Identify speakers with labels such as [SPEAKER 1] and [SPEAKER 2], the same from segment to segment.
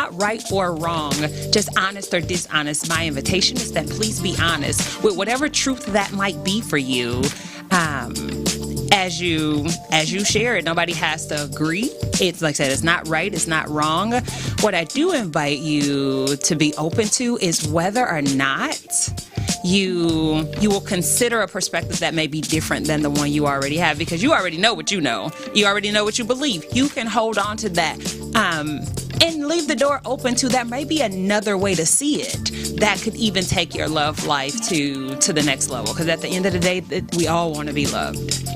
[SPEAKER 1] not right or wrong, just honest or dishonest. My invitation is that please be honest with whatever truth that might be for you. As you share it, nobody has to agree. It's like I said, it's not right, it's not wrong. What I do invite you to be open to is whether or not you will consider a perspective that may be different than the one you already have, because you already know what you know. You already know what you believe. You can hold on to that and leave the door open to that may be another way to see it that could even take your love life to the next level, because at the end of the day, we all want to be loved.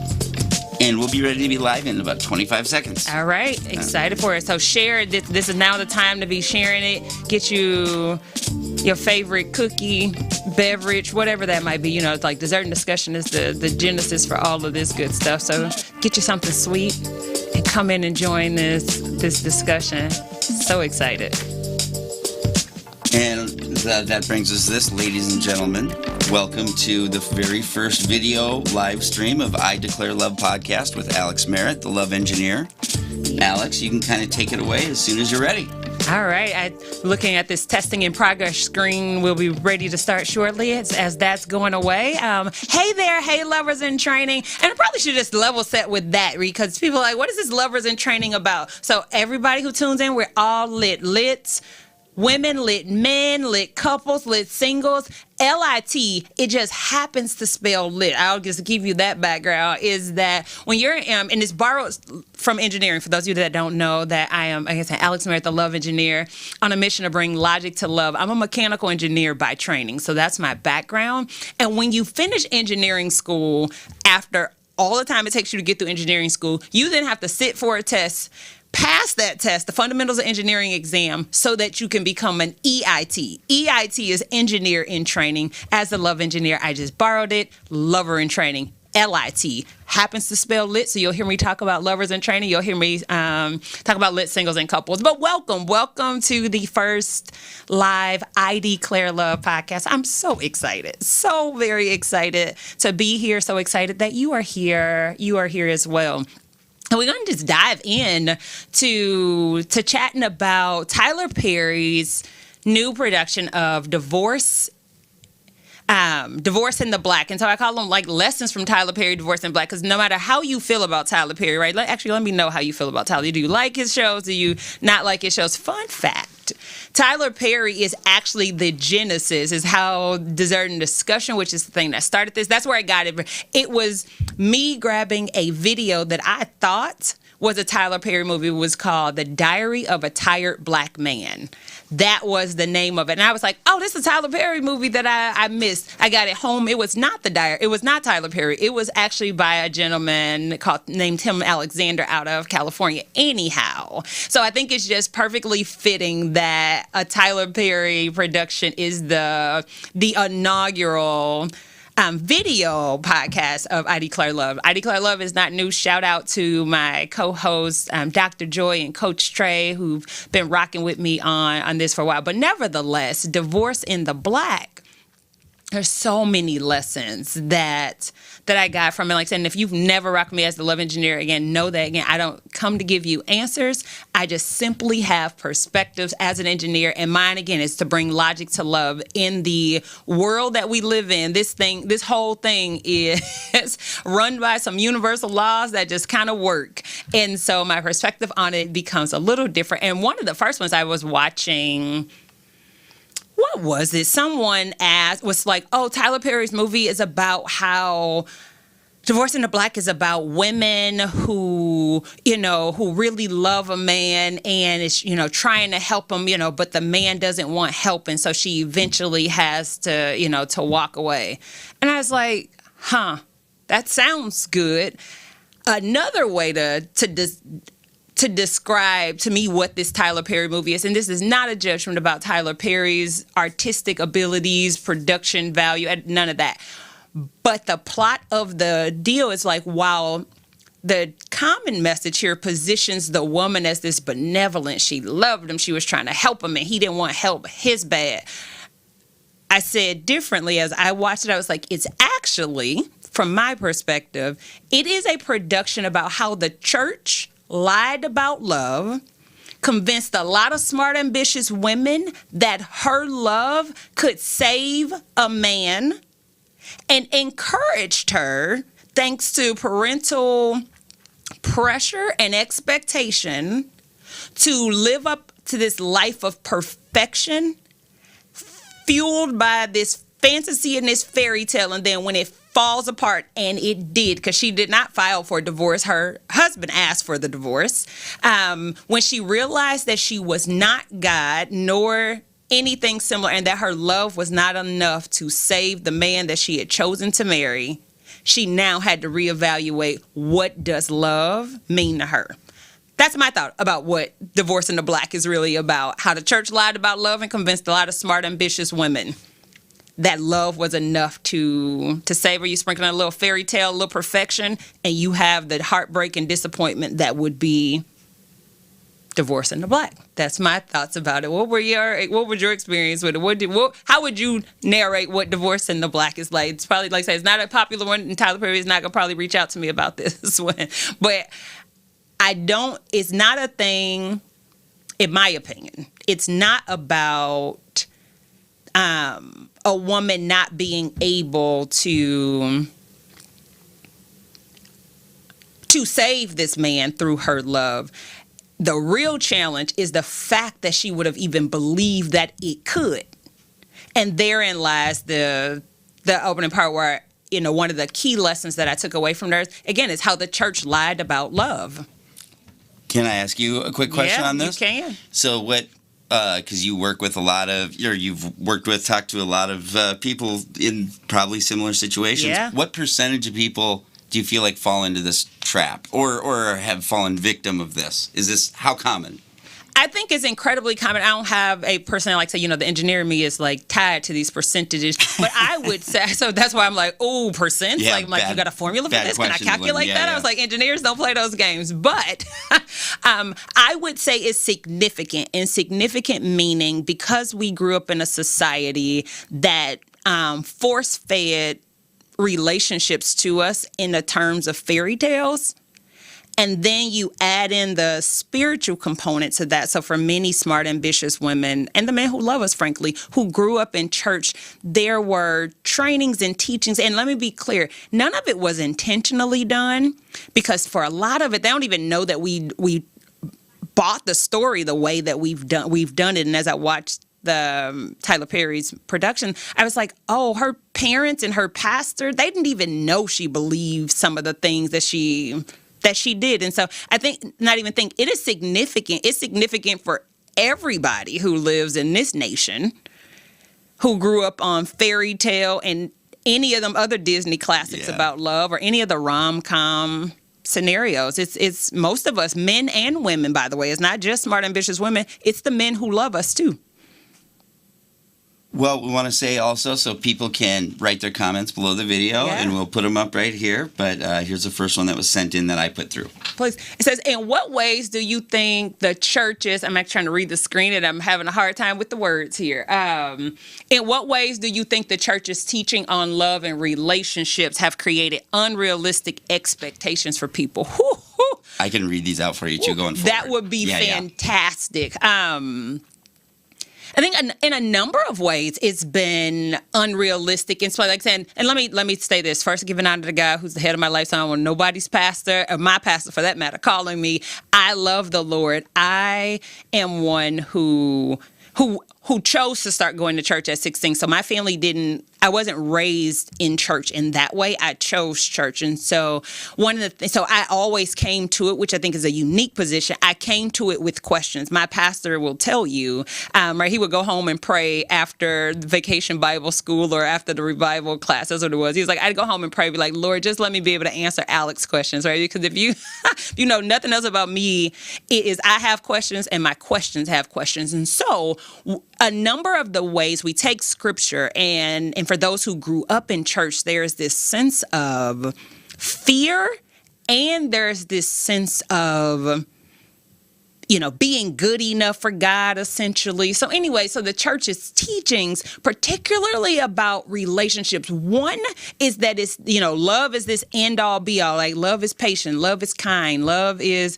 [SPEAKER 2] And we'll be ready to be live in about 25 seconds.
[SPEAKER 1] All right. Excited for it. So share it. This is now the time to be sharing it. Get you your favorite cookie, beverage, whatever that might be. You know, it's like dessert and discussion is the genesis for all of this good stuff. So get you something sweet and come in and join this discussion. So excited.
[SPEAKER 2] And that brings us this, ladies and gentlemen. Welcome to the very first video live stream of I Declare Love podcast with Alex Merritt, the love engineer. Alex, you can kind of take it away as soon as you're ready.
[SPEAKER 1] All right. Looking at this testing in progress screen, we'll be ready to start shortly as that's going away. Hey there, hey lovers in training. And I probably should just level set with that, because people are like, what is this lovers in training about? So everybody who tunes in, we're all lit. Women, lit men, lit couples, lit singles. LIT, it just happens to spell lit. I'll just give you that background, is that when you're, and it's borrowed from engineering, for those of you that don't know, that I am, like I said, Alex Merritt, the love engineer, on a mission to bring logic to love. I'm a mechanical engineer by training, so that's my background. And when you finish engineering school, after all the time it takes you to get through engineering school, you then have to sit for a test, pass that test, the Fundamentals of Engineering exam, so that you can become an EIT. EIT is Engineer in Training. As a love engineer, I just borrowed it. Lover in Training. LIT happens to spell lit, so you'll hear me talk about lovers in training. You'll hear me talk about lit singles and couples. But welcome to the first live I Declare Love podcast. I'm so excited, so very excited to be here. So excited that you are here. You are here as well. And we're going to just dive in to chatting about Tyler Perry's new production of Divorce in the Black. And so I call them like lessons from Tyler Perry, Divorce in Black, because no matter how you feel about Tyler Perry, right? Let me know how you feel about Tyler. Do you like his shows? Do you not like his shows? Fun fact, Tyler Perry is actually the genesis, is how Dessert and Discussion, which is the thing that started this, that's where I got it. It was me grabbing a video that I thought was a Tyler Perry movie. It was called The Diary of a Tired Black Man. That was the name of it. And I was like, oh, this is a Tyler Perry movie that I missed. I got it home. It was not it was not Tyler Perry. It was actually by a gentleman named Tim Alexander out of California. Anyhow, so I think it's just perfectly fitting that a Tyler Perry production is the inaugural video podcast of I Declare Love. I Declare Love is not new. Shout out to my co-hosts, Dr. Joy and Coach Trey, who've been rocking with me on this for a while. But nevertheless, Divorce in the Black, there's so many lessons that I got from it. Like I said, and if you've never rocked me as the love engineer, again, know that, again, I don't come to give you answers. I just simply have perspectives as an engineer. And mine, again, is to bring logic to love in the world that we live in. This whole thing is run by some universal laws that just kind of work. And so my perspective on it becomes a little different. And one of the first ones I was watching, what was it? Someone was like, oh, Tyler Perry's movie is about how Divorce in the Black is about women who really love a man and is, trying to help him, but the man doesn't want help. And so she eventually has to walk away. And I was like, that sounds good. Another way to describe to me what this Tyler Perry movie is, and this is not a judgment about Tyler Perry's artistic abilities, production value, none of that. But the plot of the deal is like, while the common message here positions the woman as this benevolent, she loved him, she was trying to help him, and he didn't want help, his bad. I said differently as I watched it, I was like, it's actually, from my perspective, it is a production about how the church lied about love, convinced a lot of smart, ambitious women that her love could save a man, and encouraged her, thanks to parental pressure and expectation, to live up to this life of perfection, fueled by this fantasy and this fairy tale. And then when it falls apart, and it did, because she did not file for divorce, her husband asked for the divorce. When she realized that she was not God nor anything similar, and that her love was not enough to save the man that she had chosen to marry, she now had to reevaluate, what does love mean to her? That's my thought about what Divorcing the Black is really about. How the church lied about love and convinced a lot of smart, ambitious women that love was enough to save her. You sprinkle in a little fairy tale, a little perfection, and you have the heartbreak and disappointment that would be Divorcing the Black. That's my thoughts about it. What was your experience with it? How would you narrate what Divorcing the Black is like? It's probably, like I said, it's not a popular one, and Tyler Perry is not going to probably reach out to me about this one. But it's not a thing, in my opinion. It's not about a woman not being able to save this man through her love. The real challenge is the fact that she would have even believed that it could. And therein lies the opening part where, one of the key lessons that I took away from there, again, is how the church lied about love.
[SPEAKER 2] Can I ask you a quick question on this?
[SPEAKER 1] You can.
[SPEAKER 2] So what, because you work with talked to a lot of people in probably similar situations.
[SPEAKER 1] Yeah.
[SPEAKER 2] What percentage of people do you feel like fall into this trap or have fallen victim of this? How common?
[SPEAKER 1] I think it's incredibly common. I don't have a person like say, the engineer in me is like tied to these percentages, but I would say, so that's why I'm like, oh, percents?
[SPEAKER 2] Yeah,
[SPEAKER 1] like you got a formula for this? Can I calculate that?
[SPEAKER 2] Yeah.
[SPEAKER 1] I was like, engineers don't play those games. But I would say it's significant, and significant meaning because we grew up in a society that force-fed relationships to us in the terms of fairy tales. And then you add in the spiritual component to that. So for many smart, ambitious women, and the men who love us, frankly, who grew up in church, there were trainings and teachings. And let me be clear, none of it was intentionally done, because for a lot of it, they don't even know that we bought the story the way that we've done it. And as I watched the Tyler Perry's production, I was like, oh, her parents and her pastor, they didn't even know she believed some of the things that she did. And so I think, it is significant. It's significant for everybody who lives in this nation, who grew up on fairy tale and any of them other Disney classics about love, or any of the rom-com scenarios. It's most of us, men and women, by the way. It's not just smart, ambitious women. It's the men who love us too.
[SPEAKER 2] Well, we want to say also, so people can write their comments below the video, and we'll put them up right here. But here's the first one that was sent in that I put through.
[SPEAKER 1] Please. It says, in what ways do you think the churches, I'm actually trying to read the screen and I'm having a hard time with the words here. In what ways do you think the church's teaching on love and relationships have created unrealistic expectations for people?
[SPEAKER 2] I can read these out for you too going forward.
[SPEAKER 1] That would be fantastic. I think in a number of ways it's been unrealistic. And so, like I said, and let me say this first, giving honor to the guy who's the head of my life, so I don't want nobody's pastor, or my pastor for that matter, calling me. I love the Lord. I am one who chose to start going to church at 16. So my family I wasn't raised in church in that way. I chose church. And so so I always came to it, which I think is a unique position. I came to it with questions. My pastor will tell you, right, he would go home and pray after the vacation Bible school or after the revival class. That's what it was. He was like, I'd go home and pray, be like, Lord, just let me be able to answer Alex's questions, right? Because if you know nothing else about me, it is I have questions and my questions have questions. And so a number of the ways we take scripture, and for those who grew up in church, there's this sense of fear, and there's this sense of being good enough for God, essentially. So anyway, so the church's teachings, particularly about relationships, one is that it's, love is this end all be all. Like love is patient, love is kind, love is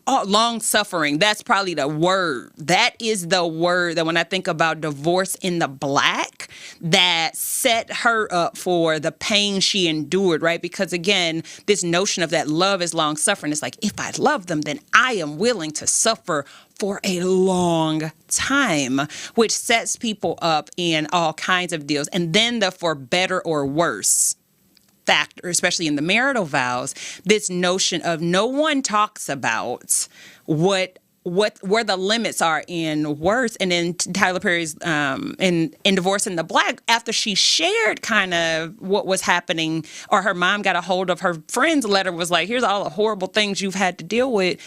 [SPEAKER 1] long suffering. That's probably the word. That is the word that when I think about Divorce in the Black, that set her up for the pain she endured, right? Because again, this notion of that love is long suffering. It's like, if I love them, then I am willing to suffer for a long time, which sets people up in all kinds of deals. And then the for better or worse factor, especially in the marital vows, this notion of no one talks about where the limits are in worse. And then Tyler Perry's in Divorce in the Black, after she shared kind of what was happening, or her mom got a hold of her friend's letter, was like, here's all the horrible things you've had to deal with.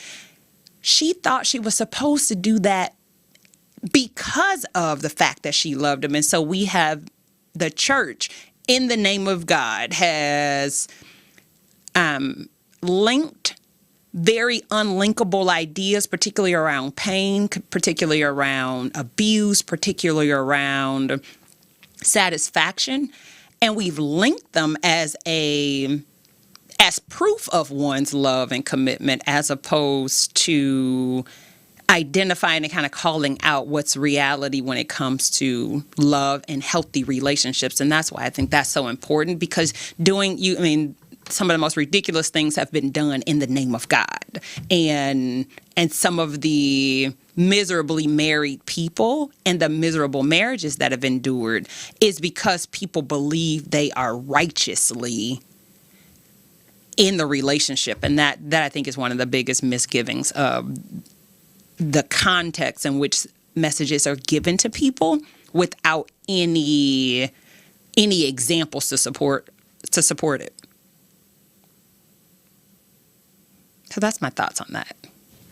[SPEAKER 1] She thought she was supposed to do that because of the fact that she loved him. And so we have the church, in the name of God, has linked very unlinkable ideas, particularly around pain, particularly around abuse, particularly around satisfaction. And we've linked them as proof of one's love and commitment, as opposed to identifying and kind of calling out what's reality when it comes to love and healthy relationships. And that's why I think that's so important, because some of the most ridiculous things have been done in the name of God. And some of the miserably married people and the miserable marriages that have endured is because people believe they are righteously in the relationship. And that I think is one of the biggest misgivings of the context in which messages are given to people without any examples to support it. So that's my thoughts on that.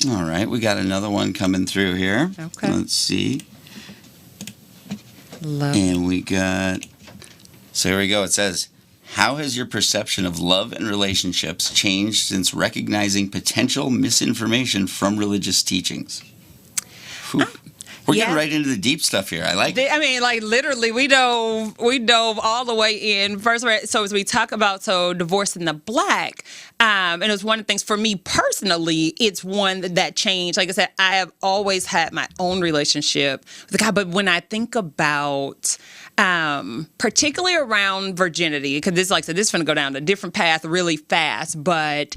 [SPEAKER 2] All right, we got another one coming through here.
[SPEAKER 1] Okay.
[SPEAKER 2] Let's see.
[SPEAKER 1] Love.
[SPEAKER 2] And we got, so here we go. It says, how has your perception of love and relationships changed since recognizing potential misinformation from religious teachings? Whew. We're getting right into the deep stuff here. I like it.
[SPEAKER 1] Literally, we dove all the way in. First, so as we talk about Divorce in the Black, and it was one of the things for me personally, it's one that changed. Like I said, I have always had my own relationship with God, but when I think about particularly around virginity, because this is going to go down a different path really fast, but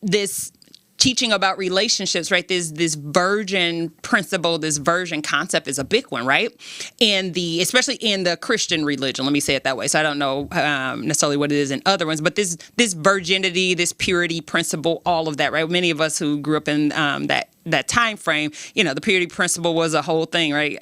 [SPEAKER 1] this teaching about relationships, right? This virgin principle, this virgin concept is a big one, right? Especially in the Christian religion, let me say it that way. So I don't know necessarily what it is in other ones, but this virginity, this purity principle, all of that, right? Many of us who grew up in that time frame, the purity principle was a whole thing, right?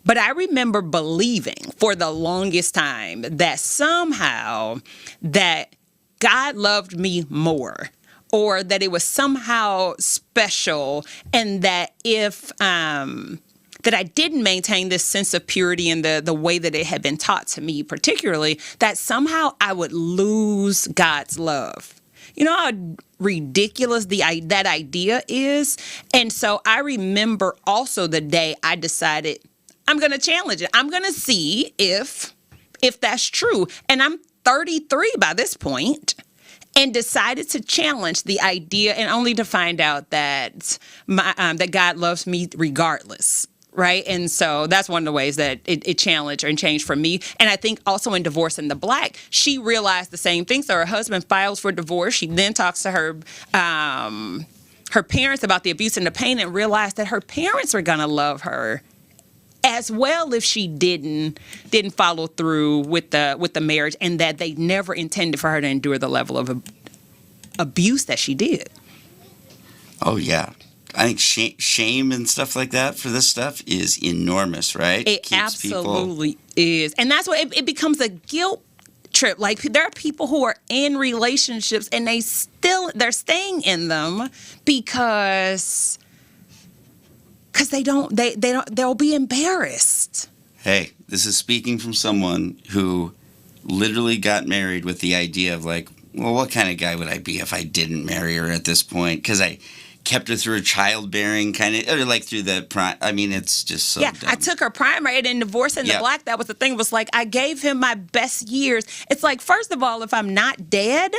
[SPEAKER 1] But I remember believing for the longest time that somehow that God loved me more, or that it was somehow special, and that if that I didn't maintain this sense of purity in the way that it had been taught to me, particularly, that somehow I would lose God's love. You know how ridiculous that idea is? And so I remember also the day I decided I'm going to challenge it. I'm going to see if that's true. And I'm 33 by this point, and decided to challenge the idea, and only to find out that that God loves me regardless, right? And so that's one of the ways that it challenged and changed for me. And I think also in Divorce in the Black, she realized the same thing. So her husband files for divorce. She then talks to her parents about the abuse and the pain, and realized that her parents were going to love her as well if she didn't follow through with the marriage, and that they never intended for her to endure the level of abuse that she did.
[SPEAKER 2] Oh yeah, I think shame and stuff like that for this stuff is enormous, right?
[SPEAKER 1] It absolutely is, and that's why it becomes a guilt trip. Like, there are people who are in relationships and they're staying in them because they'll be embarrassed.
[SPEAKER 2] Hey, this is speaking from someone who literally got married with the idea of like, well, what kind of guy would I be if I didn't marry her at this point? Because I kept her through her childbearing kind of, or like through the prime. I mean, it's just so
[SPEAKER 1] Yeah,
[SPEAKER 2] dumb.
[SPEAKER 1] I took her primary, and in Divorcing the
[SPEAKER 2] Yep.
[SPEAKER 1] Black, that was the thing. Was like, I gave him my best years. It's like, first of all, if I'm not dead,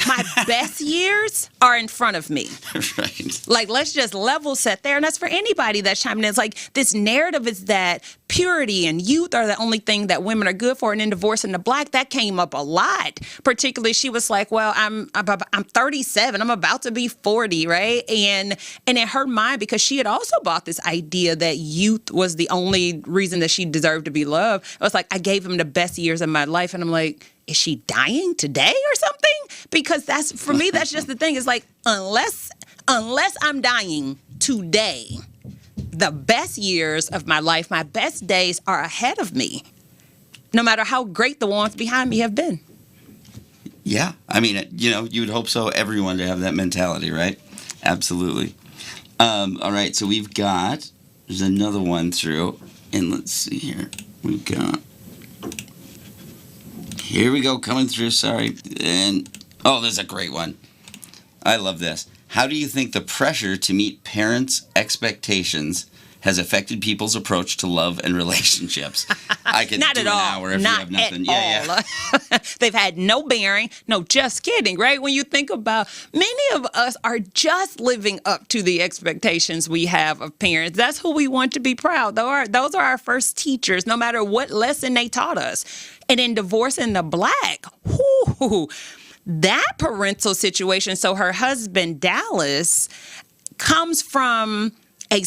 [SPEAKER 1] my best years are in front of me.
[SPEAKER 2] Right.
[SPEAKER 1] Like, let's just level set there. And that's for anybody that's chiming in. It's like, this narrative is that purity and youth are the only thing that women are good for. And in Divorcing the Black, that came up a lot. Particularly, she was like, well, I'm 37. I'm about to be 40, right? And in her mind, because she had also bought this idea that youth was the only reason that she deserved to be loved, I was like, I gave him the best years of my life. And I'm like, is she dying today or something? Because that's, for me, that's just the thing. It's like, unless I'm dying today, the best years of my life, my best days are ahead of me, no matter how great the ones behind me have been.
[SPEAKER 2] Yeah. I mean, you would hope so. Everyone to have that mentality, right? Absolutely. All right. So there's another one through. And let's see here. Here we go, coming through. Sorry. And, there's a great one. I love this. How do you think the pressure to meet parents' expectations has affected people's approach to love and relationships? I could
[SPEAKER 1] Not
[SPEAKER 2] do
[SPEAKER 1] at
[SPEAKER 2] an
[SPEAKER 1] all.
[SPEAKER 2] hour if
[SPEAKER 1] Not
[SPEAKER 2] you have nothing.
[SPEAKER 1] at all. They've had no bearing. No, just kidding, right? When you think about, many of us are just living up to the expectations we have of parents. That's who we want to be proud. Those are our first teachers, no matter what lesson they taught us. And in Divorcing the Black, that parental situation, so her husband, Dallas, comes from a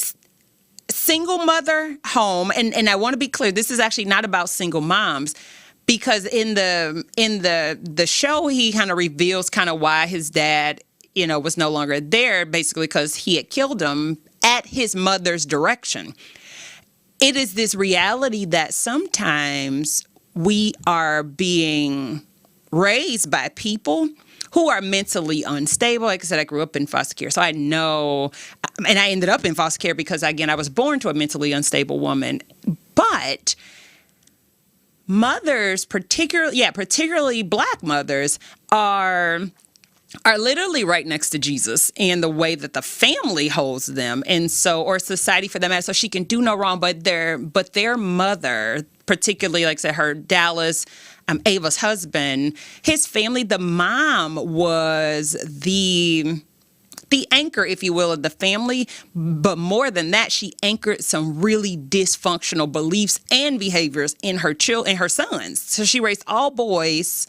[SPEAKER 1] single mother home, and I want to be clear, this is actually not about single moms, because in the show he kind of reveals kind of why his dad, was no longer there, basically because he had killed him at his mother's direction. It is this reality that sometimes we are being raised by people who are mentally unstable. Like I said, I grew up in foster care, so I know, and I ended up in foster care because, again, I was born to a mentally unstable woman. But mothers, particularly Black mothers, are literally right next to Jesus in the way that the family holds them, and so, or society for that matter. So she can do no wrong, but their mother, particularly, like I said, her Dallas, Ava's husband, his family, the mom was the anchor, if you will, of the family. But more than that, she anchored some really dysfunctional beliefs and behaviors in her sons. So she raised all boys,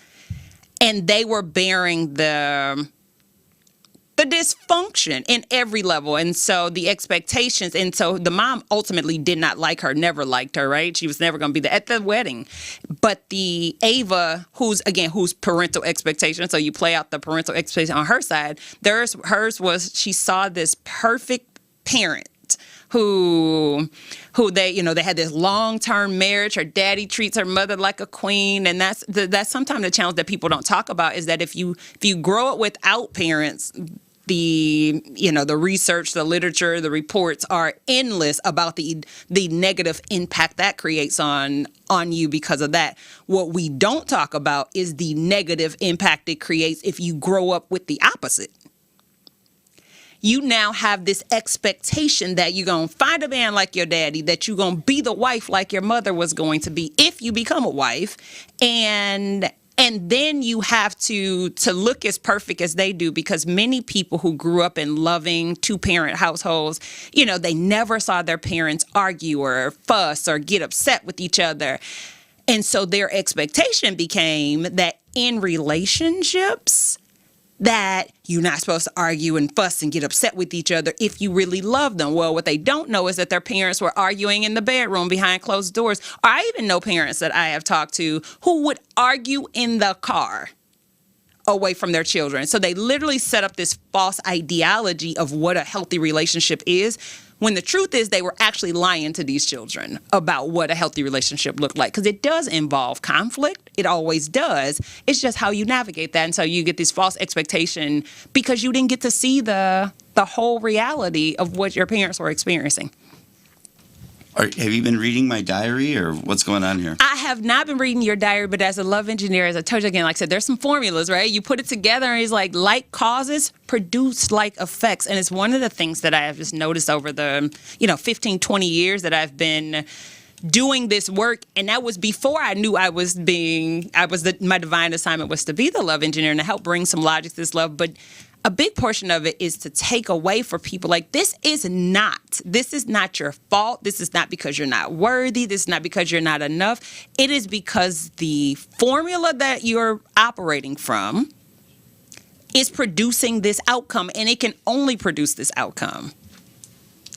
[SPEAKER 1] and they were bearing the dysfunction in every level. And so the expectations, and so the mom ultimately did not like her, never liked her, right? She was never going to be there at the wedding. But the Ava, who's parental expectation, so you play out the parental expectation on her side, hers was, she saw this perfect parent who they had this long-term marriage. Her daddy treats her mother like a queen, and that's sometimes the challenge that people don't talk about, is that if you grow up without parents, the research, the literature, the reports are endless about the negative impact that creates on you because of that. What we don't talk about is the negative impact it creates if you grow up with the opposite. You now have this expectation that you're going to find a man like your daddy, that you're going to be the wife like your mother was going to be if you become a wife. And then you have to look as perfect as they do, because many people who grew up in loving two-parent households, they never saw their parents argue or fuss or get upset with each other. And so their expectation became that in relationships, that you're not supposed to argue and fuss and get upset with each other if you really love them. Well, what they don't know is that their parents were arguing in the bedroom behind closed doors. Or I even know parents that I have talked to who would argue in the car away from their children. So they literally set up this false ideology of what a healthy relationship is, when the truth is they were actually lying to these children about what a healthy relationship looked like. Because it does involve conflict. It always does. It's just how you navigate that. And so you get this false expectation because you didn't get to see the whole reality of what your parents were experiencing.
[SPEAKER 2] Have you been reading my diary, or what's going on here?
[SPEAKER 1] I have not been reading your diary, but as a love engineer, as I told you again, like I said, there's some formulas, right? You put it together and it's like causes produce like effects. And it's one of the things that I have just noticed over the, 15, 20 years that I've been doing this work. And that was before I knew my divine assignment was to be the love engineer and to help bring some logic to this love. But a big portion of it is to take away for people like this is not your fault. This is not because you're not worthy. This is not because you're not enough. It is because the formula that you're operating from is producing this outcome, and it can only produce this outcome.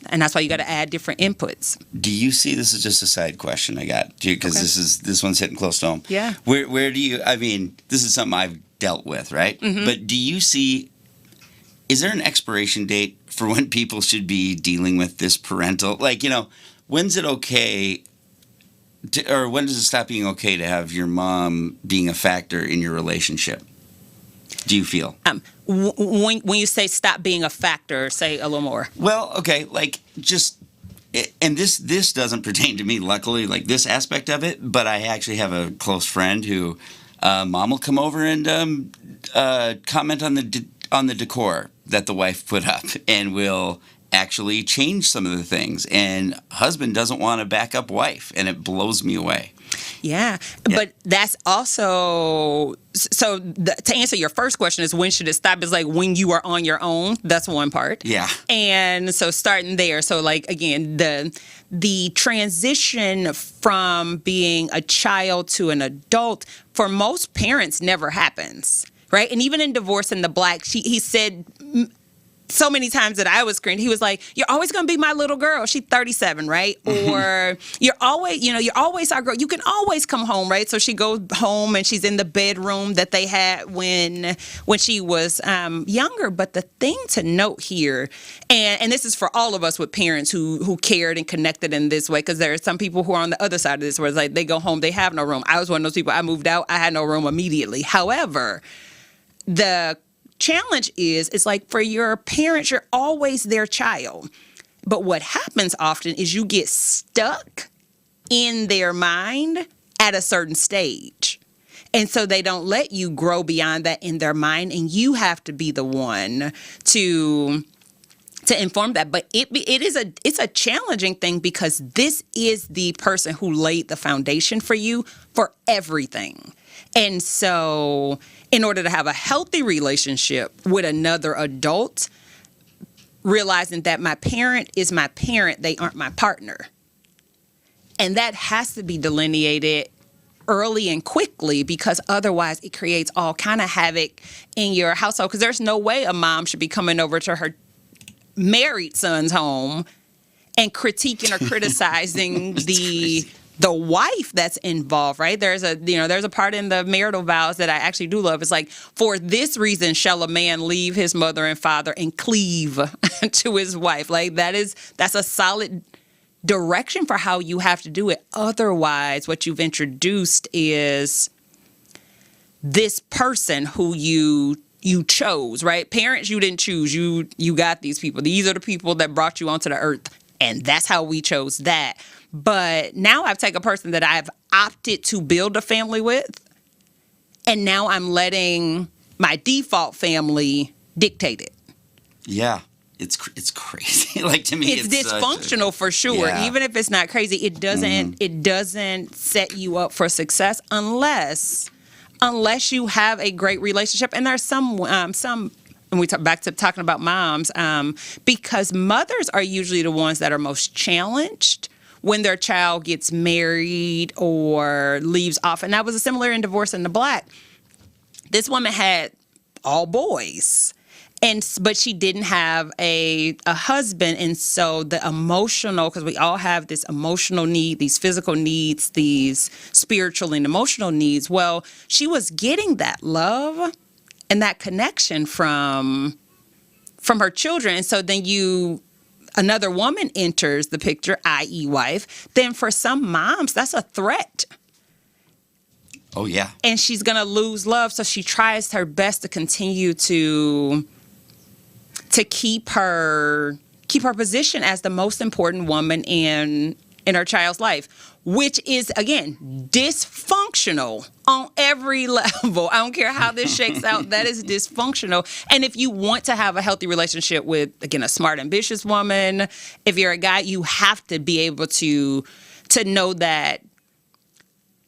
[SPEAKER 1] And that's why you got to add different inputs.
[SPEAKER 2] Do you see, this is just a side question I got, because this one's hitting close to home.
[SPEAKER 1] Yeah.
[SPEAKER 2] Where do you, this is something I've dealt with, right? Mm-hmm. But do you see, is there an expiration date for when people should be dealing with this parental? Like, when's it okay or when does it stop being okay to have your mom being a factor in your relationship? Do you feel?
[SPEAKER 1] When you say stop being a factor, say a little more.
[SPEAKER 2] Well, okay, like and this doesn't pertain to me, luckily, like this aspect of it, but I actually have a close friend who mom will come over and comment on the decor that the wife put up and will actually change some of the things. And husband doesn't want a backup wife, and it blows me away.
[SPEAKER 1] Yeah, but that's also to answer your first question is when should it stop? Is like when you are on your own. That's one part.
[SPEAKER 2] Yeah,
[SPEAKER 1] and so starting there. So like again, the transition from being a child to an adult for most parents never happens, right? And even in Divorce in the Black, he said so many times that I was screaming, he was like, "You're always going to be my little girl." She's 37, right? Or you're always our girl. You can always come home, right? So she goes home and she's in the bedroom that they had when she was younger. But the thing to note here, and this is for all of us with parents who cared and connected in this way, because there are some people who are on the other side of this where it's like they go home, they have no room. I was one of those people. I moved out, I had no room immediately. However, the challenge is it's like for your parents, you're always their child. But what happens often is you get stuck in their mind at a certain stage. And so they don't let you grow beyond that in their mind. And you have to be the one to inform that. But it's a challenging thing because this is the person who laid the foundation for you for everything. And so in order to have a healthy relationship with another adult, realizing that my parent is my parent, they aren't my partner. And that has to be delineated early and quickly, because otherwise it creates all kind of havoc in your household. Because there's no way a mom should be coming over to her married son's home and critiquing or criticizing the wife that's involved, right? There's a part in the marital vows that I actually do love. It's like, for this reason shall a man leave his mother and father and cleave to his wife. Like that's a solid direction for how you have to do it. Otherwise, what you've introduced is this person who you chose, right? Parents you didn't choose. You got these people. These are the people that brought you onto the earth. And that's how we chose that. But now I've taken a person that I've opted to build a family with, and now I'm letting my default family dictate it.
[SPEAKER 2] Yeah, it's crazy. Like, to me,
[SPEAKER 1] it's dysfunctional for sure. Yeah. Even if it's not crazy, it doesn't set you up for success unless you have a great relationship. And there's some. And we talk back to talking about moms, because mothers are usually the ones that are most challenged when their child gets married or leaves off. And that was a similar in Divorce in the Black. This woman had all boys, but she didn't have a husband. And so the emotional, because we all have this emotional need, these physical needs, these spiritual and emotional needs. Well, she was getting that love and that connection from her children. And so then another woman enters the picture, i.e. wife. Then for some moms, that's a threat.
[SPEAKER 2] Oh, yeah. And
[SPEAKER 1] she's going to lose love. So she tries her best to continue to keep her position as the most important woman in in her child's life, which is, again, dysfunctional on every level. I don't care how this shakes out. That is dysfunctional. And if you want to have a healthy relationship with, again, a smart, ambitious woman, if you're a guy, you have to be able to know that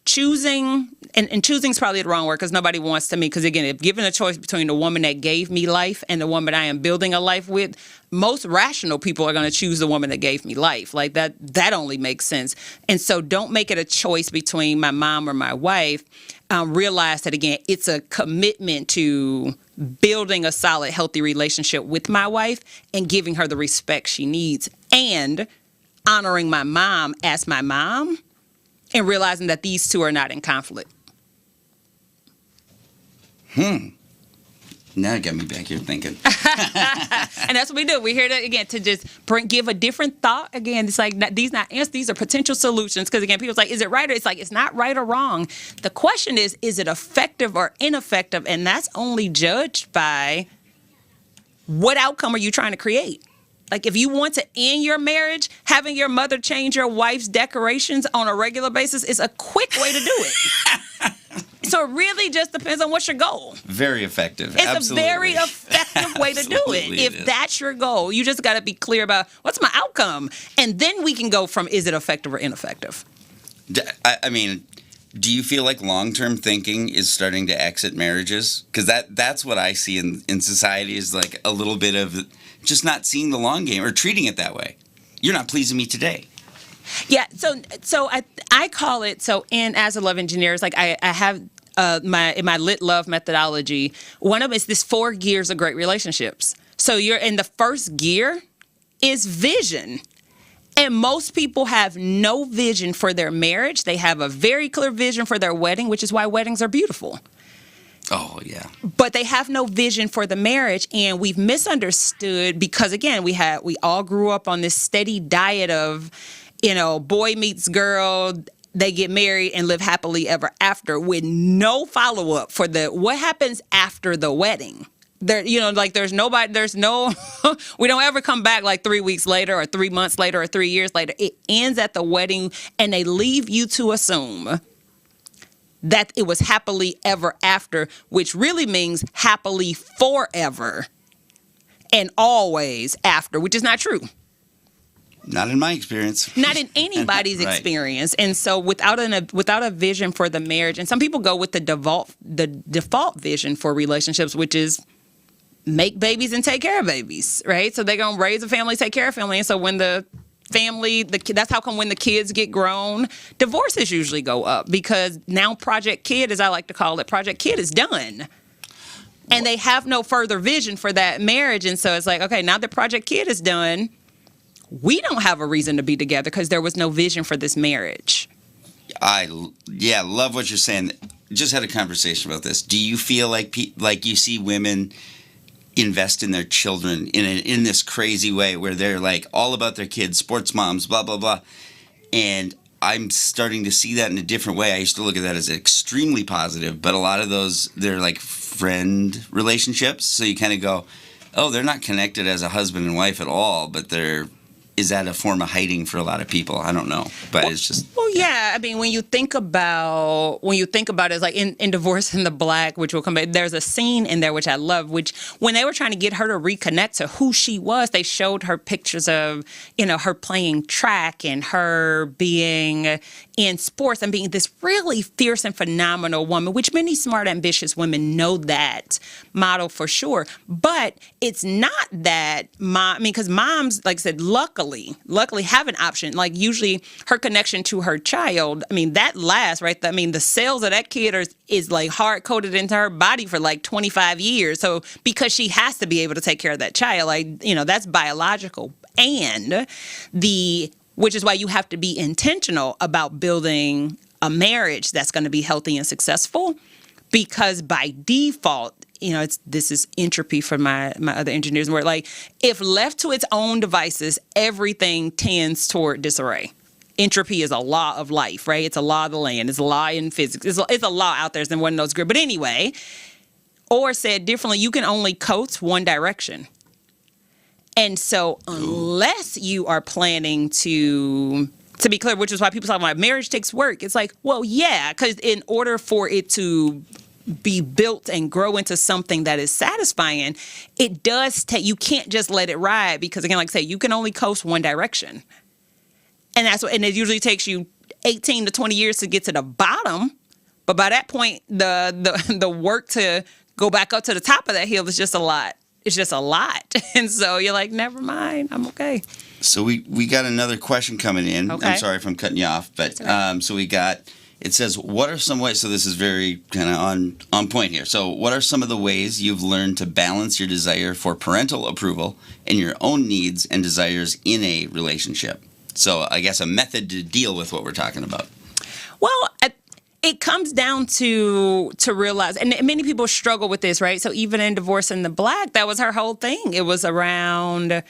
[SPEAKER 1] choosing, and choosing is probably the wrong word because nobody wants to me, because again, if given a choice between the woman that gave me life and the woman I am building a life with, most rational people are going to choose the woman that gave me life. Like that only makes sense. And so don't make it a choice between my mom or my wife. Realize that, again, it's a commitment to building a solid, healthy relationship with my wife and giving her the respect she needs and honoring my mom as my mom, and realizing that these two are not in conflict.
[SPEAKER 2] Now you got me back here thinking.
[SPEAKER 1] And that's what we do. We're here to, again, to just give a different thought. Again, it's like these not answers, these are potential solutions. Because again, people's like, is it right? Or it's like, it's not right or wrong. The question is it effective or ineffective? And that's only judged by what outcome are you trying to create? Like, if you want to end your marriage, having your mother change your wife's decorations on a regular basis is a quick way to do it. So it really just depends on what's your goal.
[SPEAKER 2] Very effective.
[SPEAKER 1] It's
[SPEAKER 2] Absolutely.
[SPEAKER 1] A very effective way to do it. If that's your goal, you just got to be clear about what's my outcome. And then we can go from is it effective or ineffective.
[SPEAKER 2] I mean, do you feel like long-term thinking is starting to exit marriages? Because that's what I see in society is like a little bit of just not seeing the long game or treating it that way. You're not pleasing me today.
[SPEAKER 1] Yeah, so I call it, so in as a love engineer, it's like I have in my lit love methodology, one of them is this 4 gears of great relationships. So you're in the first gear is vision. And most people have no vision for their marriage. They have a very clear vision for their wedding, which is why weddings are beautiful.
[SPEAKER 2] Oh, yeah.
[SPEAKER 1] But they have no vision for the marriage, and we've misunderstood because, again, we all grew up on this steady diet of, boy meets girl, they get married and live happily ever after with no follow-up for what happens after the wedding. There, there's no, we don't ever come back like 3 weeks later or 3 months later or 3 years later. It ends at the wedding, and they leave you to assume that it was happily ever after, which really means happily forever and always after, which is not true.
[SPEAKER 2] Not in my experience.
[SPEAKER 1] Not in anybody's
[SPEAKER 2] Right.
[SPEAKER 1] experience. And so without a vision for the marriage, and some people go with the default vision for relationships, which is make babies and take care of babies, right? So they're going to raise a family, take care of family. And so when the family, that's how come when the kids get grown, divorces usually go up, because now Project Kid, as I like to call it, Project Kid is done. And they have no further vision for that marriage. And so it's like, okay, now that Project Kid is done, we don't have a reason to be together because there was no vision for this marriage.
[SPEAKER 2] Love what you're saying. Just had a conversation about this. Do you feel like you see women invest in their children in this crazy way where they're like all about their kids, sports moms, blah, blah, blah. And I'm starting to see that in a different way. I used to look at that as extremely positive, but a lot of those, they're like friend relationships. So you kind of go, oh, they're not connected as a husband and wife at all, but is that a form of hiding for a lot of people? I don't know, but it's just.
[SPEAKER 1] Well, yeah. I mean, when you think about it, it's like in Divorce in the Black, which will come back, there's a scene in there which I love, which when they were trying to get her to reconnect to who she was, they showed her pictures of, her playing track and her being in sports and being this really fierce and phenomenal woman, which many smart, ambitious women know that model for sure. But it's not that because moms, like I said, luckily have an option. Like usually her connection to her child, that lasts, right? The cells of that kid is like hard coded into her body for like 25 years. So because she has to be able to take care of that child, that's biological. And which is why you have to be intentional about building a marriage that's going to be healthy and successful, because by default, this is entropy for my other engineers, where like if left to its own devices, everything tends toward disarray. Entropy is a law of life, right? It's a law of the land. It's a law in physics. It's a law out there. It's in one of those groups. But anyway, or said differently, you can only coast one direction. And so unless you are planning to To be clear, which is why people talk about marriage takes work. It's like, well, yeah, because in order for it to be built and grow into something that is satisfying, it does take, you can't just let it ride because, again, like I say, you can only coast one direction. And and it usually takes you 18 to 20 years to get to the bottom. But by that point, the work to go back up to the top of that hill is just a lot. It's just a lot. And so you're like, never mind, I'm okay.
[SPEAKER 2] So we got another question coming in.
[SPEAKER 1] Okay.
[SPEAKER 2] I'm sorry if I'm cutting you off, but so it says, what are some ways, so this is very kind of on point here. So what are some of the ways you've learned to balance your desire for parental approval and your own needs and desires in a relationship? So I guess a method to deal with what we're talking about.
[SPEAKER 1] Well, it comes down to realize, and many people struggle with this, right? So even in Divorce in the Black, that was her whole thing. It was around, I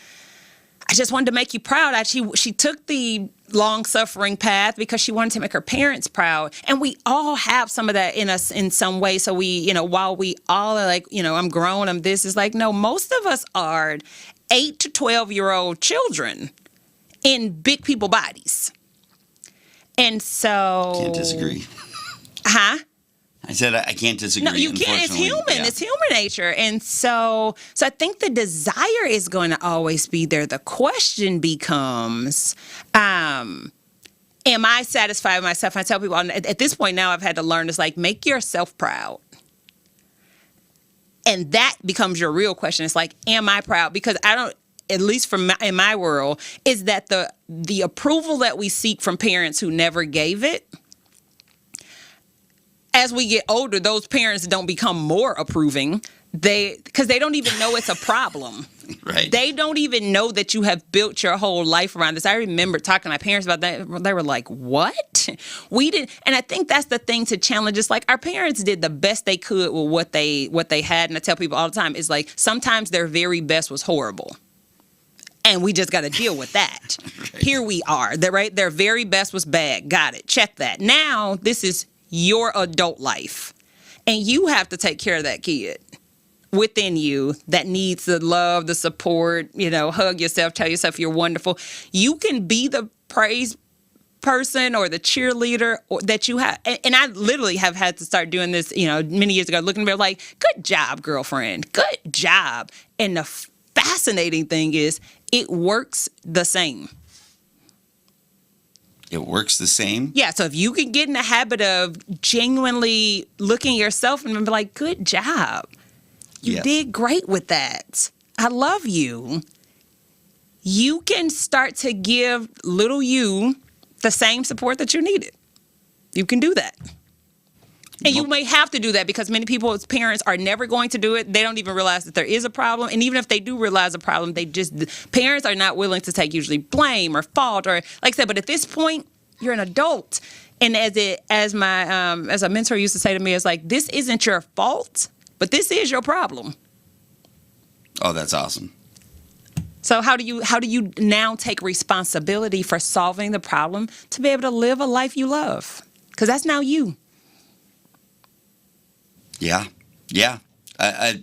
[SPEAKER 1] just wanted to make you proud. She took the long-suffering path because she wanted to make her parents proud. And we all have some of that in us in some way. So we, while we all are like, I'm grown, I'm this, is like, no, most of us are 8 to 12-year-old children in big people bodies. And so...
[SPEAKER 2] Can't disagree.
[SPEAKER 1] Huh?
[SPEAKER 2] I said I can't disagree.
[SPEAKER 1] No, you can't. It's human. Yeah. It's human nature. And so I think the desire is going to always be there. The question becomes, am I satisfied with myself? I tell people at this point now I've had to learn, it's like, make yourself proud. And that becomes your real question. It's like, am I proud? Because I don't, at least in my world, is that the approval that we seek from parents who never gave it, as we get older, those parents don't become more approving. Because they don't even know it's a problem.
[SPEAKER 2] Right.
[SPEAKER 1] They don't even know that you have built your whole life around this. I remember talking to my parents about that. They were like, what? We did. And I think that's the thing to challenge. It's like our parents did the best they could with what they had. And I tell people all the time, it's like sometimes their very best was horrible. And we just got to deal with that. Right. Here we are. Their very best was bad. Got it. Check that. Now this is your adult life. And you have to take care of that kid within you that needs the love, the support, hug yourself, tell yourself you're wonderful. You can be the praise person or the cheerleader that you have. And I literally have had to start doing this, many years ago, looking at me like, good job, girlfriend. Good job. And the fascinating thing is it works the same.
[SPEAKER 2] It works the same?
[SPEAKER 1] Yeah, so if you can get in the habit of genuinely looking at yourself and be like, good job. You did great with that. I love you. You can start to give little you the same support that you needed. You can do that. And you may have to do that because many people as parents are never going to do it. They don't even realize that there is a problem. And even if they do realize a problem, parents are not willing to take usually blame or fault or like I said, but at this point, you're an adult. And as a mentor used to say to me, it's like, this isn't your fault, but this is your problem.
[SPEAKER 2] Oh, that's awesome.
[SPEAKER 1] So how do you now take responsibility for solving the problem to be able to live a life you love? Because that's now you.
[SPEAKER 2] Yeah. I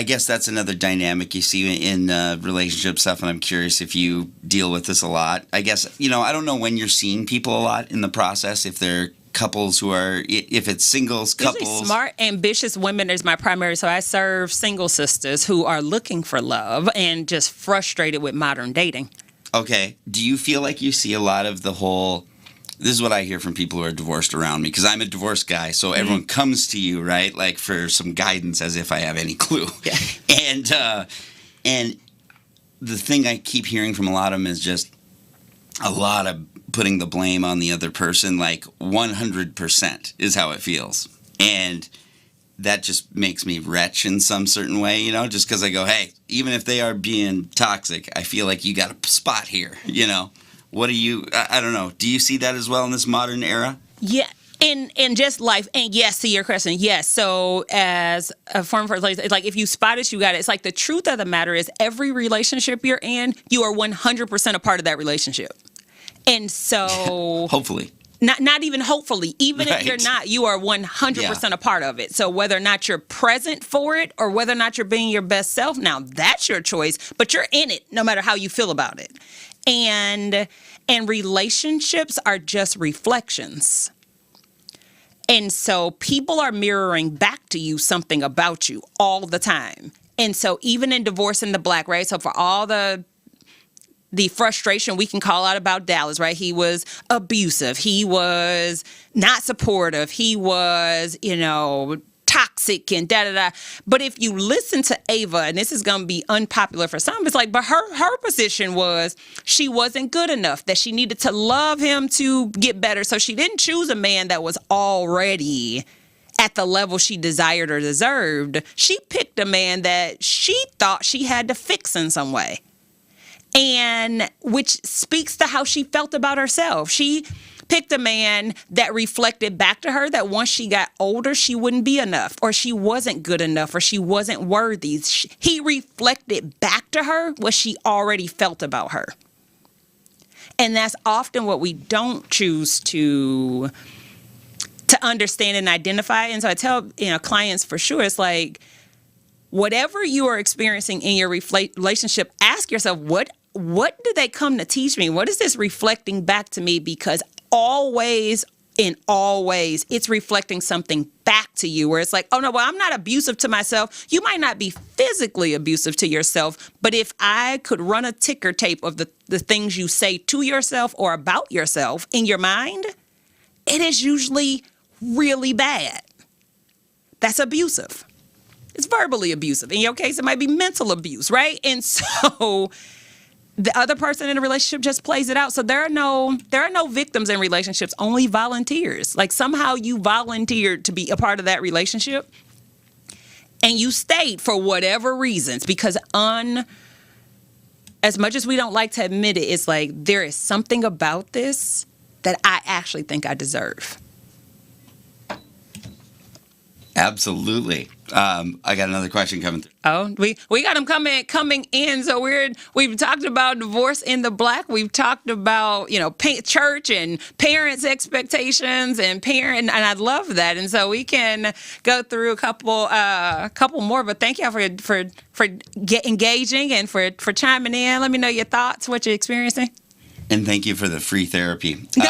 [SPEAKER 2] guess that's another dynamic you see in relationship stuff, and I'm curious if you deal with this a lot. I guess, I don't know when you're seeing people a lot in the process, if they're couples who are, if it's singles, couples.
[SPEAKER 1] Usually smart, ambitious women is my primary, so I serve single sisters who are looking for love and just frustrated with modern dating.
[SPEAKER 2] Okay. Do you feel like you see a lot of the whole... This is what I hear from people who are divorced around me, because I'm a divorced guy, so everyone comes to you, right, like for some guidance as if I have any clue. Yeah. And the thing I keep hearing from a lot of them is just a lot of putting the blame on the other person, like 100% is how it feels. And that just makes me retch in some certain way, just because I go, hey, even if they are being toxic, I feel like you got a spot here, What do you, I don't know, do you see that as well in this modern era?
[SPEAKER 1] Yeah, in just life. And yes, to your question, yes. So as a former first lady, it's like if you spot it, you got it. It's like the truth of the matter is every relationship you're in, you are 100% a part of that relationship. And so...
[SPEAKER 2] Hopefully.
[SPEAKER 1] Not even hopefully. Even if you're not, you are 100% a part of it. So whether or not you're present for it or whether or not you're being your best self, now that's your choice. But you're in it no matter how you feel about it. And relationships are just reflections. And so people are mirroring back to you something about you all the time. And so even in Divorce in the Black, right? So for all the frustration we can call out about Dallas, right? He was abusive. He was not supportive. He was, toxic and da-da-da. But if you listen to Ava, and this is going to be unpopular for some, it's like, but her position was she wasn't good enough, that she needed to love him to get better. So she didn't choose a man that was already at the level she desired or deserved. She picked a man that she thought she had to fix in some way. And which speaks to how she felt about herself. She picked a man that reflected back to her that once she got older, she wouldn't be enough, or she wasn't good enough, or she wasn't worthy. He reflected back to her what she already felt about her. And that's often what we don't choose to understand and identify. And so I tell clients for sure, it's like, whatever you are experiencing in your relationship, ask yourself, what do they come to teach me? What is this reflecting back to me? Because always, in all ways, it's reflecting something back to you where it's like, oh no, well, I'm not abusive to myself. You might not be physically abusive to yourself, but if I could run a ticker tape of the things you say to yourself or about yourself in your mind, it is usually really bad. That's abusive. It's verbally abusive. In your case, it might be mental abuse, right? And so the other person in the relationship just plays it out. So there are no victims in relationships, only volunteers. Like somehow you volunteered to be a part of that relationship and you stayed for whatever reasons, because as much as we don't like to admit it, it's like there is something about this that I actually think I deserve.
[SPEAKER 2] Absolutely. I got another question coming through.
[SPEAKER 1] Oh, we got them coming in. So we've talked about Divorce in the Black. We've talked about church and parents' expectations and and I love that. And so we can go through a couple more. But thank y'all for engaging and for chiming in. Let me know your thoughts, what you're experiencing.
[SPEAKER 2] And thank you for the free therapy.
[SPEAKER 1] But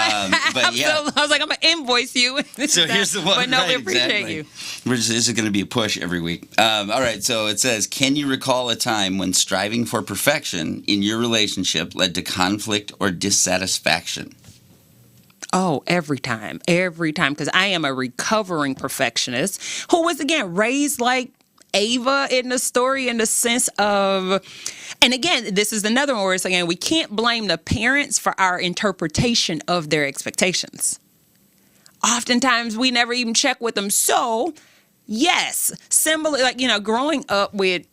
[SPEAKER 1] yeah, I was like, I'm gonna invoice you.
[SPEAKER 2] So here's the one.
[SPEAKER 1] But no,
[SPEAKER 2] right,
[SPEAKER 1] we appreciate
[SPEAKER 2] exactly.
[SPEAKER 1] you.
[SPEAKER 2] This is going to be a push every week. All right. So it says, can you recall a time when striving for perfection in your relationship led to conflict or dissatisfaction?
[SPEAKER 1] Oh, every time, because I am a recovering perfectionist who was, again, raised like Ava in the story, in the sense of, and again, this is another one where it's again, we can't blame the parents for our interpretation of their expectations. Oftentimes we never even check with them. So yes, similar, like, growing up with,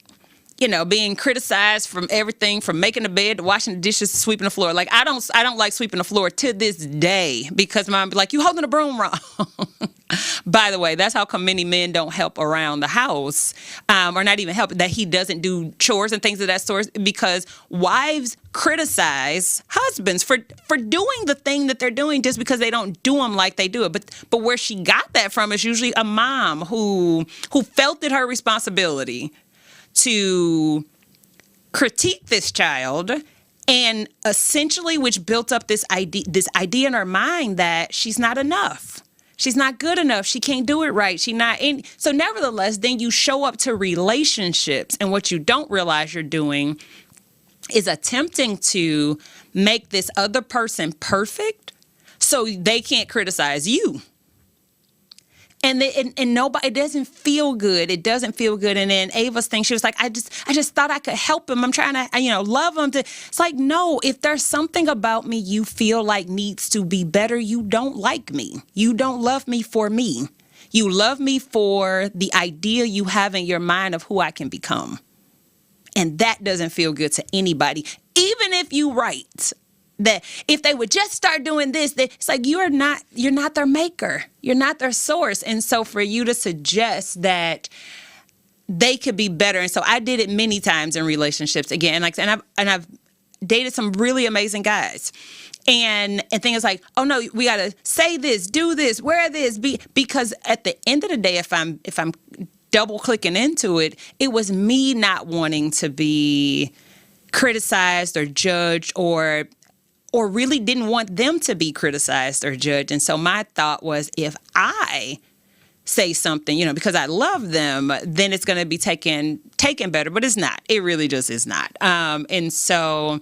[SPEAKER 1] being criticized from everything from making the bed to washing the dishes to sweeping the floor. Like I don't like sweeping the floor to this day because mom be like, you holding the broom wrong. By the way, that's how come many men don't help around the house, or not even help, that he doesn't do chores and things of that sort, because wives criticize husbands for doing the thing that they're doing just because they don't do them like they do it. But where she got that from is usually a mom who felt it her responsibility to critique this child, and essentially which built up this idea in her mind that she's not enough. She's not good enough. She can't do it right. So nevertheless, then you show up to relationships, and what you don't realize you're doing is attempting to make this other person perfect so they can't criticize you. And nobody, it doesn't feel good. It doesn't feel good. And then Ava's thing, she was like, I just thought I could help him. I'm trying to, love him. It's like, no, if there's something about me you feel like needs to be better, you don't like me. You don't love me for me. You love me for the idea you have in your mind of who I can become. And that doesn't feel good to anybody, even if you right. That if they would just start doing this, it's like you're not their maker. You're not their source. And so for you to suggest that they could be better. And so I did it many times in relationships again. And I've dated some really amazing guys. And things like, oh no, we gotta say this, do this, wear this, because at the end of the day, if I'm double clicking into it, it was me not wanting to be criticized or judged or really didn't want them to be criticized or judged. And so my thought was, if I say something, because I love them, then it's going to be taken better. But it's not. It really just is not. And so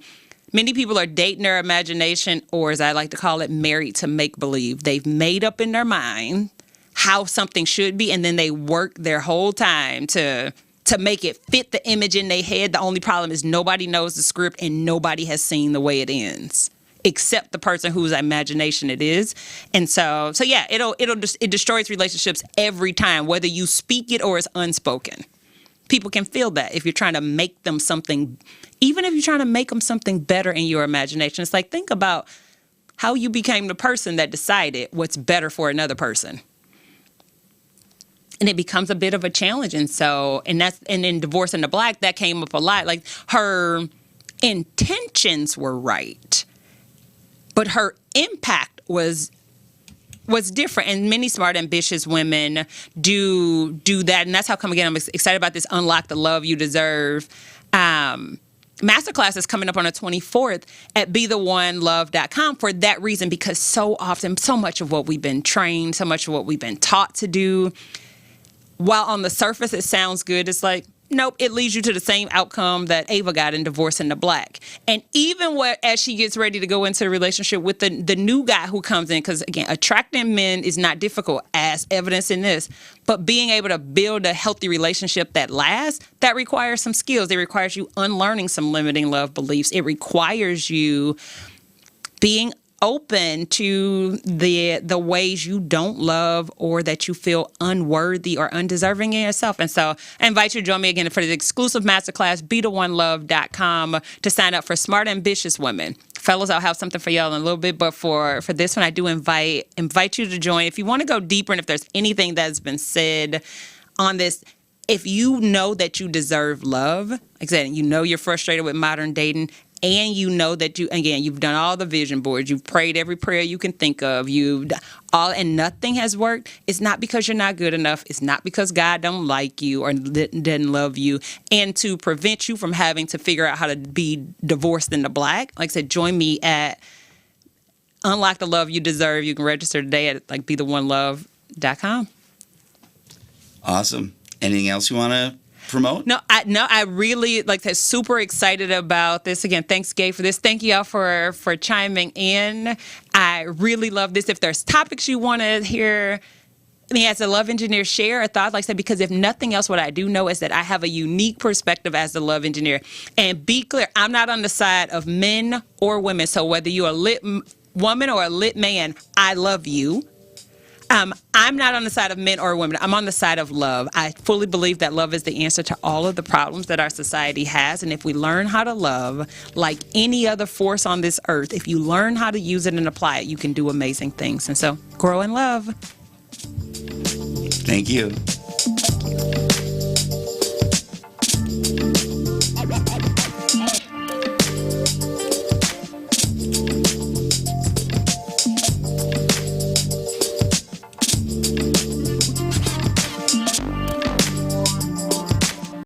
[SPEAKER 1] many people are dating their imagination, or as I like to call it, married to make-believe. They've made up in their mind how something should be, and then they work their whole time to make it fit the image in their head. The only problem is nobody knows the script and nobody has seen the way it ends, except the person whose imagination it is. And so yeah, it destroys relationships every time, whether you speak it or it's unspoken. People can feel that if you're trying to make them something, even if you're trying to make them something better in your imagination. It's like, think about how you became the person that decided what's better for another person. And it becomes a bit of a challenge. And in Divorce in the Black, that came up a lot. Like, her intentions were right, but her impact was different. And many smart, ambitious women do that. And that's how come, again, I'm excited about this Unlock the Love You Deserve masterclass is coming up on the 24th at BeTheOneLove.com for that reason, because so often, so much of what we've been trained, so much of what we've been taught to do, while on the surface it sounds good, it's like, nope, it leads you to the same outcome that Ava got in Divorce in the Black. And even as she gets ready to go into a relationship with the new guy who comes in, because, again, attracting men is not difficult, as evidence in this, but being able to build a healthy relationship that lasts, that requires some skills. It requires you unlearning some limiting love beliefs. It requires you being open to the ways you don't love or that you feel unworthy or undeserving in yourself. And so I invite you to join me again for the exclusive masterclass, BeTheOneLove.com, to sign up for Smart, Ambitious Women. Fellas, I'll have something for y'all in a little bit, but for this one, I do invite you to join. If you want to go deeper and if there's anything that's been said on this, if you know that you deserve love, like I said, you're frustrated with modern dating, and you know that you've done all the vision boards, you've prayed every prayer you can think of, and nothing has worked. It's not because you're not good enough. It's not because God don't like you or didn't love you. And to prevent you from having to figure out how to be divorced in the black, like I said, join me at Unlock the Love You Deserve. You can register today at BeTheOneLove.com.
[SPEAKER 2] Awesome. Anything else you want to promote?
[SPEAKER 1] No, I really super excited about this. Again, thanks, Gabe, for this. Thank you all for chiming in. I really love this. If there's topics you want to hear me as a love engineer share a thought, like I said, because if nothing else, what I do know is that I have a unique perspective as the love engineer. And be clear, I'm not on the side of men or women. So whether you're a lit woman or a lit man, I love you. I'm not on the side of men or women. I'm on the side of love. I fully believe that love is the answer to all of the problems that our society has. And if we learn how to love like any other force on this earth, if you learn how to use it and apply it, you can do amazing things. And so grow in love.
[SPEAKER 2] Thank you.